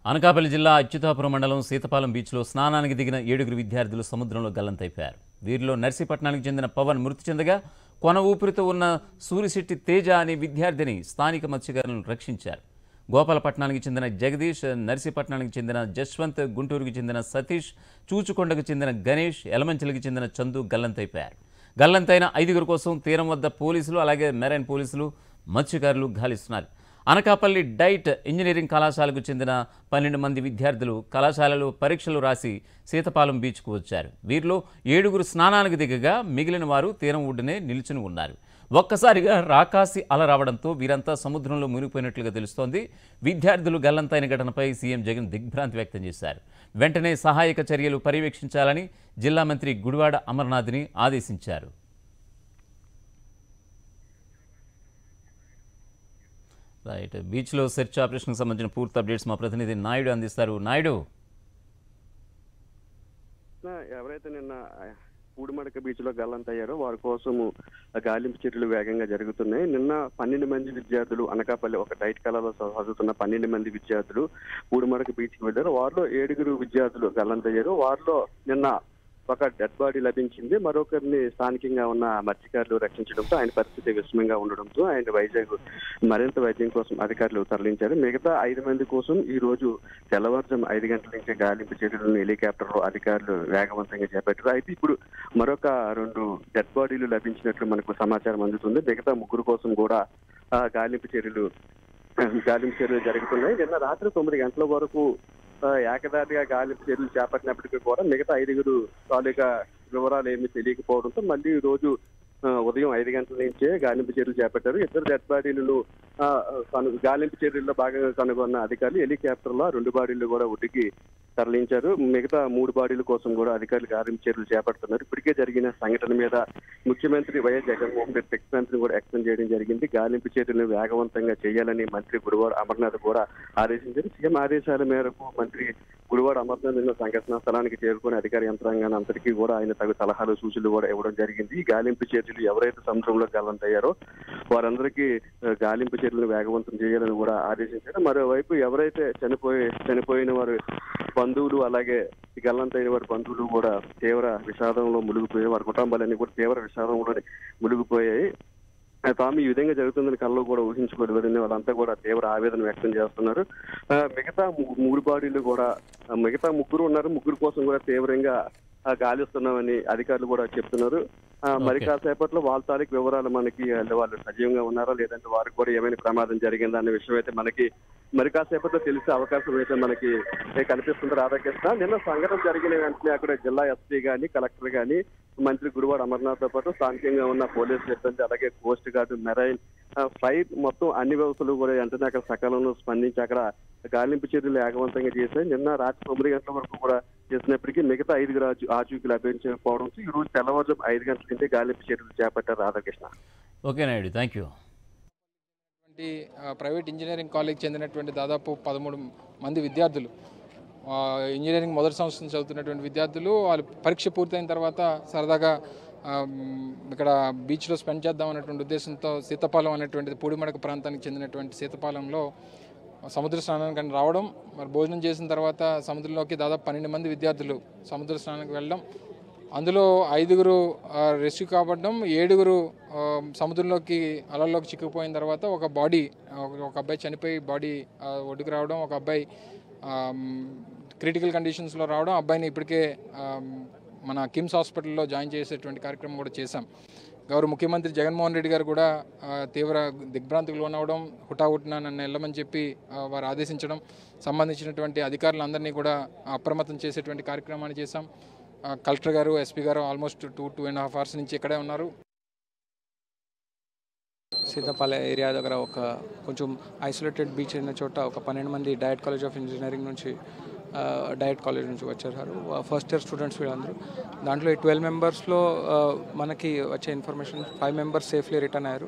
అనకాపల్లి జిల్లా అచ్యుతాపురం మండలం సీతపాలెం బీచ్లో స్నానానికి దిగిన 7 విద్యార్థులు సముద్రంలో గల్లంతైపోయారు. వీరిలో నర్సీపట్నానికి చెందిన పవన్ మృతి చెందగా కొన ఊపిరితో ఉన్న సూరిశెట్టి తేజ అనే విద్యార్థిని స్థానిక మత్స్యకారులను రక్షించారు. గోపాలపట్నానికి చెందిన జగదీష్, నర్సీపట్నానికి చెందిన జశ్వంత్, గుంటూరుకి చెందిన సతీష్, చూచుకొండకు చెందిన గణేష్, ఎలమంచిలికి చెందిన చందు గల్లంతైపోయారు. గల్లంతైన 5 కోసం తీరం వద్ద పోలీసులు అలాగే మెరైన్ పోలీసులు మత్స్యకారులు గాలిస్తున్నారు. అనకాపల్లి డైట్ ఇంజనీరింగ్ కళాశాలకు చెందిన 12 మంది విద్యార్థులు కళాశాలలో పరీక్షలు రాసి సీతపాలెం బీచ్కు వచ్చారు. వీరిలో 7 స్నానానికి దిగగా మిగిలిన వారు తీరం ఒడ్డునే నిల్చుని ఉన్నారు. ఒక్కసారిగా రాకాసి అల రావడంతో వీరంతా సముద్రంలో మునిగిపోయినట్లుగా తెలుస్తోంది. విద్యార్థులు గల్లంతైన ఘటనపై సీఎం జగన్ దిగ్భ్రాంతి వ్యక్తం చేశారు. వెంటనే సహాయక చర్యలు పర్యవేక్షించాలని జిల్లా మంత్రి గుడివాడ అమర్నాథ్ని ఆదేశించారు. రైట్, బీచ్లో సెర్చ్ ఆపరేషన్కి సంబంధించిన పూర్తి అప్డేట్స్ మా ప్రతినిధి నాయుడు అందిస్తారు. నాయుడు, ఎవరైతే నిన్న పూడిమడక బీచ్ లో గల్లంతయ్యారో వారి కోసము గాలింపు చర్యలు వేగంగా జరుగుతున్నాయి. నిన్న 12 మంది విద్యార్థులు అనకాపల్లి ఒక డైట్ కళాలో చదువుతున్న 12 మంది విద్యార్థులు పూడిమడక బీచ్ కి వెళ్లారు. వారిలో 7 విద్యార్థులు గల్లంతయ్యారు. వారిలో నిన్న ఒక డెడ్ బాడీ లభించింది. మరొకరిని స్థానికంగా ఉన్న మత్స్యకారులు రక్షించడంతో ఆయన పరిస్థితి విషమంగా ఉండడంతో ఆయన వైజాగ్ మరింత వైద్యం కోసం అధికారులు తరలించారు. మిగతా 5 మంది కోసం ఈ రోజు తెల్లవారుజాము 5 గంటల నుంచి గాలింపు చర్యలను హెలికాప్టర్ లో అధికారులు వేగవంతంగా చేపట్టారు. అయితే ఇప్పుడు మరొక 2 డెడ్ బాడీలు లభించినట్లు మనకు సమాచారం అందుతుంది. మిగతా 3 కోసం కూడా గాలింపు చర్యలు జరుగుతున్నాయి. నిన్న రాత్రి 9 గంటల వరకు ఏకదాటిగా గాలింపు చర్యలు చేపట్టినప్పటికీ కూడా మిగతా 5 తాలూకా వివరాలు ఏమీ తెలియకపోవడంతో మళ్ళీ ఈ రోజు ఉదయం 5 గంటల నుంచే గాలింపు చర్యలు చేపట్టారు. 2 డెడ్ బాడీలను గాలింపు చర్యల్లో భాగంగా కనుగొన్న అధికారులు హెలికాప్టర్ లో 2 బాడీలు కూడా ఒడ్డుకి తరలించారు. మిగతా 3 బాడీల కోసం కూడా అధికారులు గాలింపు చర్యలు చేపడుతున్నారు. ఇప్పటికే జరిగిన సంఘటన మీద ముఖ్యమంత్రి వైఎస్ జగన్మోహన్ రెడ్డి ప్రతిపాదనను కూడా ఎక్స్ప్లెయిన్ చేయడం జరిగింది. గాలింపు చర్యలను వేగవంతంగా చేయాలని మంత్రి గుడివాడ అమర్నాథ్ కూడా ఆదేశించారు. సీఎం ఆదేశాల మేరకు మంత్రి గుడివాడ అమర్నాథ్ నిన్న సంఘటన స్థలానికి చేరుకుని అధికార యంత్రాంగాన్ని అంతటికీ కూడా ఆయన తగు సలహాలు సూచనలు కూడా ఇవ్వడం జరిగింది. ఈ గాలింపు చర్యలు ఎవరైతే సముద్రంలో గల్లంతయ్యారో వారందరికీ గాలింపు చర్యలను వేగవంతం చేయాలని కూడా ఆదేశించారు. మరోవైపు ఎవరైతే చనిపోయిన వారు బంధువులు అలాగే గల్లంతైన వారి బంధువులు కూడా తీవ్ర విషాదంలో మునిగిపోయాయి. వారి కుటుంబాలన్నీ కూడా తీవ్ర విషాదంలో మునిగిపోయాయి. తాము ఈ విధంగా జరుగుతుందని కళ్ళు కూడా ఊహించుకోలేదని వాళ్ళంతా కూడా తీవ్ర ఆవేదన వ్యక్తం చేస్తున్నారు. మిగతా 3 బాడీలు కూడా మిగతా 3 ఉన్నారు. 3 కోసం కూడా తీవ్రంగా గాలిస్తున్నామని అధికారులు కూడా చెప్తున్నారు. మరి కాసేపట్లో వాళ్ళ తారీఖు వివరాలు మనకి వాళ్ళు సజీవంగా ఉన్నారా లేదంటే వారికి కూడా ఏమైనా ప్రమాదం జరిగిందా అనే విషయం అయితే మనకి మరి కాసేపట్లో తెలిసే అవకాశం అయితే మనకి కనిపిస్తుంది. రాధాకృష్ణ, నిన్న సంఘటన జరిగిన వెంటనే అక్కడ జిల్లా ఎస్పీ గాని కలెక్టర్ గాని మంత్రి గుడివాడ అమర్నాథ్ తో పాటు స్థానికంగా ఉన్న పోలీసు సిబ్బంది అలాగే కోస్ట్ గార్డు మెరైన్ ఫైర్ మొత్తం అన్ని వ్యవస్థలు కూడా వెంటనే అక్కడ సకాలంలో స్పందించి అక్కడ గాలింపు చర్యలు వేగవంతంగా చేశాయి. నిన్న రాత్రి 9 గంటల వరకు కూడా చేసినప్పటికీ మిగతా 5 ఆచూకీ లభించకపోవడంతో ఈ రోజు తెల్లవారుజాము 5 గంటల నుండి గాలింపు చర్యలు చేపట్టారు. Radhakrishna. Okay Naidu, thank you. Private engineering college చెందినటువంటి దాదాపు 13 మంది విద్యార్థులు ఇంజనీరింగ్ మొదటి సంవత్సరం చదువుతున్నటువంటి విద్యార్థులు వాళ్ళు పరీక్ష పూర్తయిన తర్వాత సరదాగా ఇక్కడ బీచ్లో స్పెండ్ చేద్దాం అనేటువంటి ఉద్దేశంతో సీతపాలెం అనేటువంటి పూడిమడక ప్రాంతానికి చెందినటువంటి సీతపాలెంలో సముద్ర స్నానానికి రావడం, మరి భోజనం చేసిన తర్వాత సముద్రంలోకి దాదాపు 12 మంది విద్యార్థులు సముద్ర స్నానానికి వెళ్ళడం, అందులో 5 రెస్క్యూ కాబట్టడం, 7 సముద్రంలోకి అలల్లోకి చిక్కుపోయిన తర్వాత ఒక అబ్బాయి చనిపోయి బాడీ ఒడ్డుకు రావడం, ఒక అబ్బాయి క్రిటికల్ కండిషన్స్లో రావడం, అబ్బాయిని ఇప్పటికే మన కిమ్స్ హాస్పిటల్లో జాయిన్ చేసేటువంటి కార్యక్రమం కూడా చేశాం. గౌరవ ముఖ్యమంత్రి జగన్మోహన్ రెడ్డి గారు కూడా తీవ్ర దిగ్భ్రాంతికి లోనవడం, హుటాహుటిన నన్ను వెళ్ళమని చెప్పి వారు ఆదేశించడం, సంబంధించినటువంటి అధికారులందరినీ కూడా అప్రమత్తం చేసేటువంటి కార్యక్రమాన్ని చేశాం. కలెక్టర్ గారు, ఎస్పీ గారు ఆల్మోస్ట్ 2.5 అవర్స్ నుంచి ఇక్కడే ఉన్నారు. సీతాపాలెం ఏరియా దగ్గర ఒక కొంచెం ఐసోలేటెడ్ బీచ్ అయిన చోట ఒక 12 మంది డైట్ కాలేజ్ ఆఫ్ ఇంజనీరింగ్ నుంచి వచ్చారు. ఫస్ట్ ఇయర్ స్టూడెంట్స్ వీళ్ళందరూ. దాంట్లో ఈ 12 మెంబర్స్లో మనకి వచ్చే ఇన్ఫర్మేషన్ 5 మెంబర్స్ సేఫ్లీ రిటర్న్ అయ్యారు.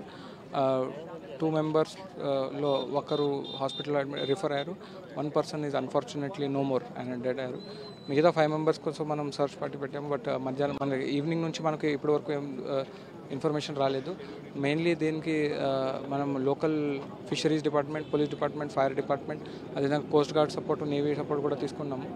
2 మెంబర్స్లో ఒకరు హాస్పిటల్ రిఫర్ అయ్యారు. 1 person is unfortunately no more and dead అయ్యారు. మిగతా 5 మెంబర్స్ కోసం మనం సర్చ్ పార్టీ పెట్టాము. బట్ మధ్యాహ్నం ఈవినింగ్ నుంచి మనకి ఇప్పటి వరకు ఇన్ఫర్మేషన్ రాలేదు. మెయిన్లీ దీనికి మనం local fisheries department, police department, fire department, అదేవిధంగా coast guard support, navy support కూడా తీసుకున్నాము.